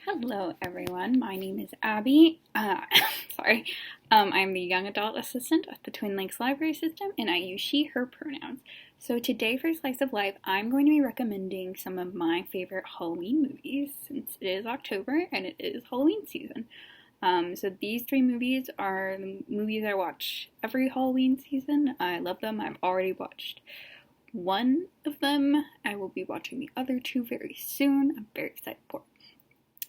Hello, everyone. My name is Abby. Sorry. I'm the young adult assistant at the Twin Lakes Library System, and I use she, her pronouns. So today for Slice of Life, I'm going to be recommending some of my favorite Halloween movies, since it is October and it is Halloween season. So these three movies are the movies I watch every Halloween season. I love them. I've already watched one of them. I will be watching the other two very soon. I'm very excited for it.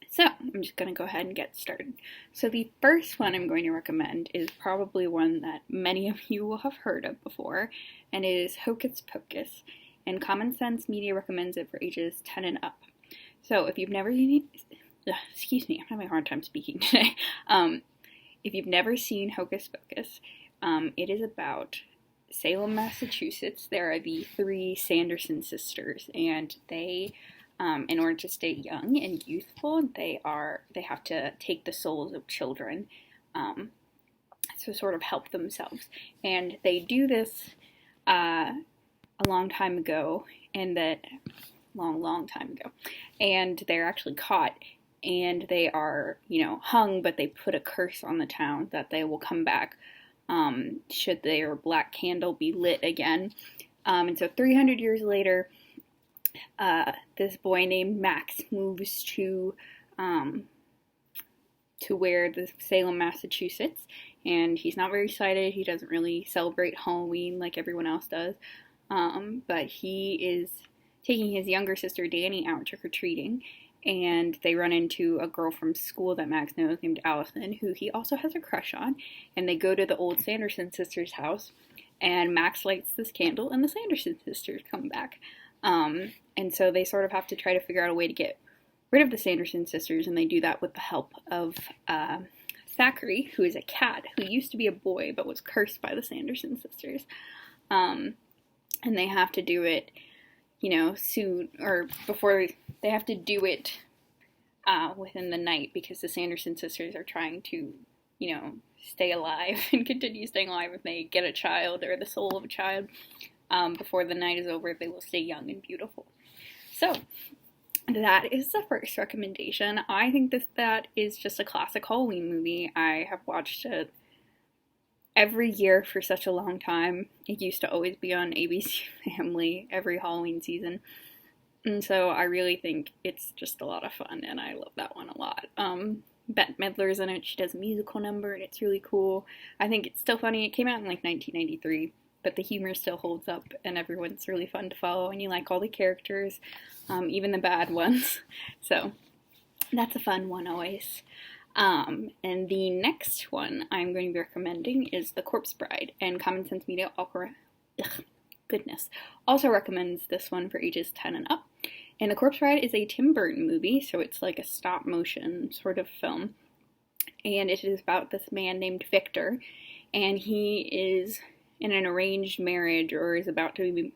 So, I'm just going to go ahead and get started. So, the first one I'm going to recommend is probably one that many of you will have heard of before, and it is Hocus Pocus. And Common Sense Media recommends it for ages 10 and up. So, if you've never excuse me, I'm having a hard time speaking today. If you've never seen Hocus Pocus, it is about Salem, Massachusetts. There are the three Sanderson sisters, and they in order to stay young and youthful, they have to take the souls of children to sort of help themselves. And they do this a long time ago, and that long time ago. And they're actually caught, and they are, hung, but they put a curse on the town that they will come back should their black candle be lit again. And so 300 years later, this boy named Max moves to where the Salem, Massachusetts, and he's not very excited. He doesn't really celebrate Halloween like everyone else does, but he is taking his younger sister Danny out trick-or-treating, and they run into a girl from school that Max knows named Allison, who he also has a crush on, and they go to the old Sanderson sisters' house, and Max lights this candle, and the Sanderson sisters come back. And so they sort of have to try to figure out a way to get rid of the Sanderson sisters, and they do that with the help of Thackeray, who is a cat who used to be a boy but was cursed by the Sanderson sisters. And they have to do it, soon, or before they have to do it within the night, because the Sanderson sisters are trying to, stay alive and continue staying alive. If they get a child or the soul of a child before the night is over, they will stay young and beautiful. So, that is the first recommendation. I think that is just a classic Halloween movie. I have watched it every year for such a long time. It used to always be on ABC Family every Halloween season. And so I really think it's just a lot of fun, and I love that one a lot. Bette Midler's in it. She does a musical number, and it's really cool. I think it's still funny. It came out in 1993. But the humor still holds up, and everyone's really fun to follow, and you like all the characters, even the bad ones. So that's a fun one always. And the next one I'm going to be recommending is The Corpse Bride, and Common Sense Media also recommends this one for ages 10 and up. And The Corpse Bride is a Tim Burton movie, so it's like a stop motion sort of film, and it is about this man named Victor, and he is in an arranged marriage, or is about to be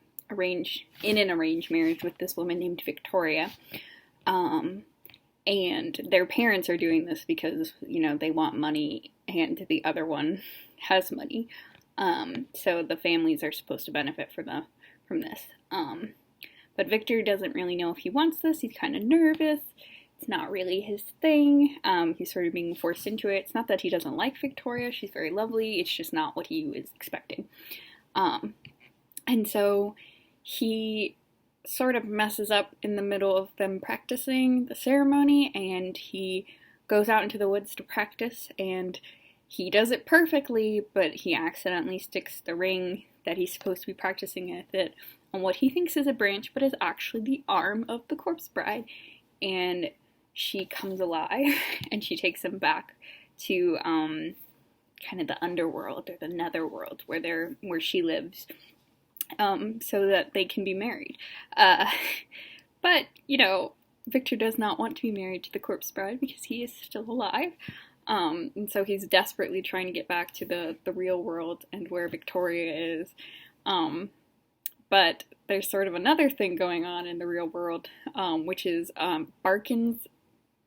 in an arranged marriage with this woman named Victoria. And their parents are doing this because, they want money, and the other one has money. So the families are supposed to benefit from this. But Victor doesn't really know if he wants this. He's kind of nervous. It's not really his thing. He's sort of being forced into it. It's not that he doesn't like Victoria. She's very lovely. It's just not what he was expecting. And so he sort of messes up in the middle of them practicing the ceremony, and he goes out into the woods to practice, and he does it perfectly, but he accidentally sticks the ring that he's supposed to be practicing with it on what he thinks is a branch, but is actually the arm of the corpse bride. And she comes alive, and she takes him back to kind of the underworld, or the netherworld, where she lives, so that they can be married. But Victor does not want to be married to the corpse bride because he is still alive, and so he's desperately trying to get back to the real world and where Victoria is. But there's sort of another thing going on in the real world, which is Barkins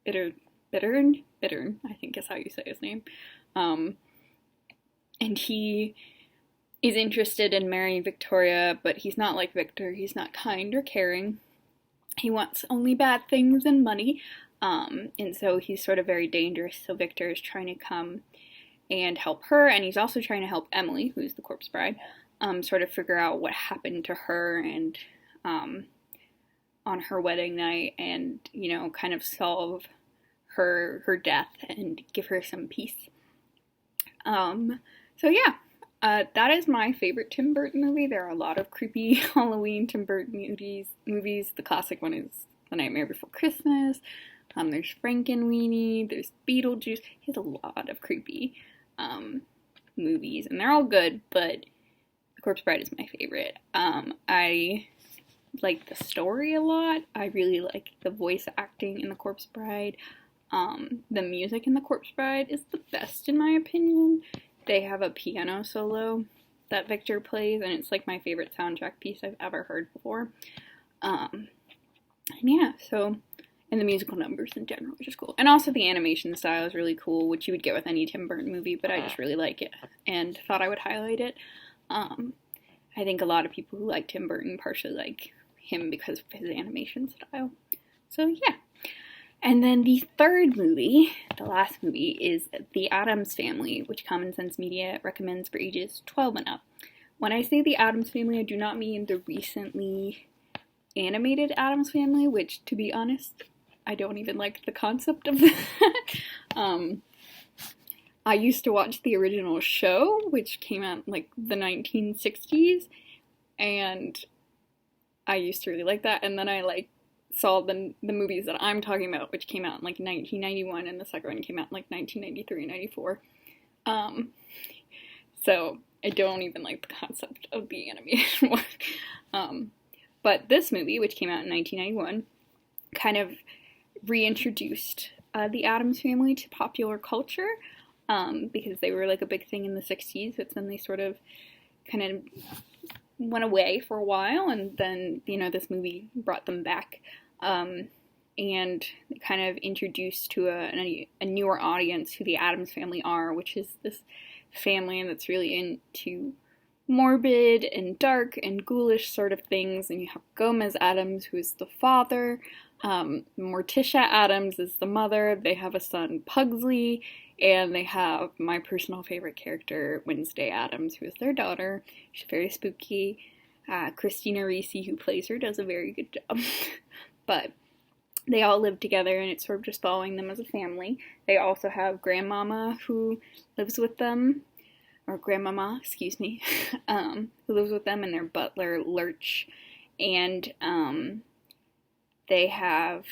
Bittern, I think is how you say his name. And he is interested in marrying Victoria, but he's not like Victor. He's not kind or caring. He wants only bad things and money. And so he's sort of very dangerous, so Victor is trying to come and help her, and he's also trying to help Emily, who's the corpse bride, sort of figure out what happened to her and on her wedding night, and, you know, kind of solve her death and give her some peace. So yeah, that is my favorite Tim Burton movie. There are a lot of creepy Halloween Tim Burton movies. The classic one is The Nightmare Before Christmas. There's Frankenweenie. There's Beetlejuice. He has a lot of creepy movies, and they're all good, but The Corpse Bride is my favorite. I like the story a lot. I really like the voice acting in The Corpse Bride. The music in The Corpse Bride is the best in my opinion. They have a piano solo that Victor plays, and it's like my favorite soundtrack piece I've ever heard before. And yeah, so, and the musical numbers in general, which is cool. And also the animation style is really cool, which you would get with any Tim Burton movie, but I just really like it and thought I would highlight it. I think a lot of people who like Tim Burton partially like him because of his animation style. So yeah. And then the third movie, the last movie, is The Addams Family, which Common Sense Media recommends for ages 12 and up. When I say The Addams Family, I do not mean the recently animated Addams Family, which, to be honest, I don't even like the concept of that. I used to watch the original show, which came out in, like, the 1960s, and I used to really like that, and then I, like, saw the movies that I'm talking about, which came out in, like, 1991, and the second one came out in, like, 1993 and 94. So I don't even like the concept of the animated one. But this movie, which came out in 1991, kind of reintroduced the Addams Family to popular culture, because they were, like, a big thing in the 60s, but then they sort of kind of went away for a while, and then, you know, this movie brought them back, and kind of introduced to a newer audience who the Addams Family are, which is this family that's really into morbid and dark and ghoulish sort of things. And you have Gomez Addams, who is the father, Morticia Addams is the mother, they have a son, Pugsley, and they have my personal favorite character, Wednesday Addams, who is their daughter. She's very spooky. Christina Ricci, who plays her, does a very good job. But they all live together, and it's sort of just following them as a family. They also have Grandmama, who lives with them, or Grandmama, excuse me, who lives with them, and their butler, Lurch. And they have,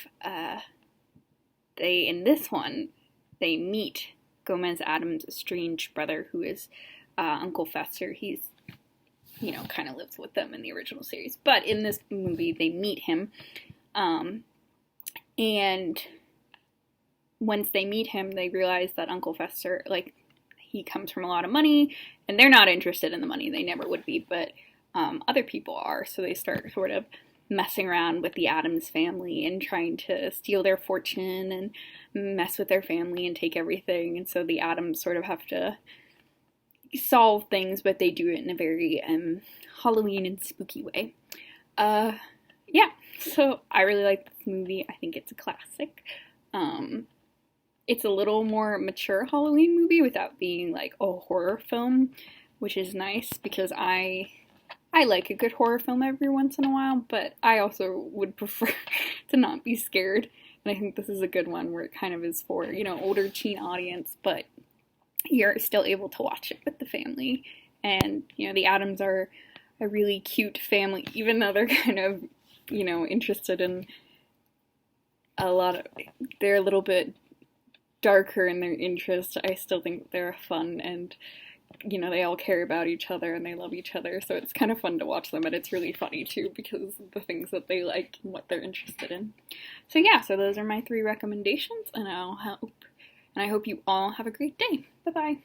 in this one, they meet Gomez Addams' estranged brother, who is Uncle Fester. He's, you know, kind of lives with them in the original series. But in this movie, they meet him. And once they meet him, they realize that Uncle Fester, like, he comes from a lot of money, and they're not interested in the money. They never would be, but other people are. So they start sort of messing around with the Addams family and trying to steal their fortune and mess with their family and take everything. And so the Addams sort of have to solve things, but they do it in a very Halloween and spooky way. Yeah, so I really like this movie. I think it's a classic. It's a little more mature Halloween movie without being like a horror film, which is nice because I like a good horror film every once in a while, but I also would prefer to not be scared. And I think this is a good one where it kind of is for, you know, older teen audience, but you're still able to watch it with the family. And, you know, the Addams are a really cute family, even though they're kind of, you know, interested in they're a little bit darker in their interest. I still think they're fun, and, you know, they all care about each other and they love each other, so it's kind of fun to watch them, and it's really funny too because of the things that they like and what they're interested in. So yeah, so those are my 3 recommendations, and I hope you all have a great day. Bye-bye.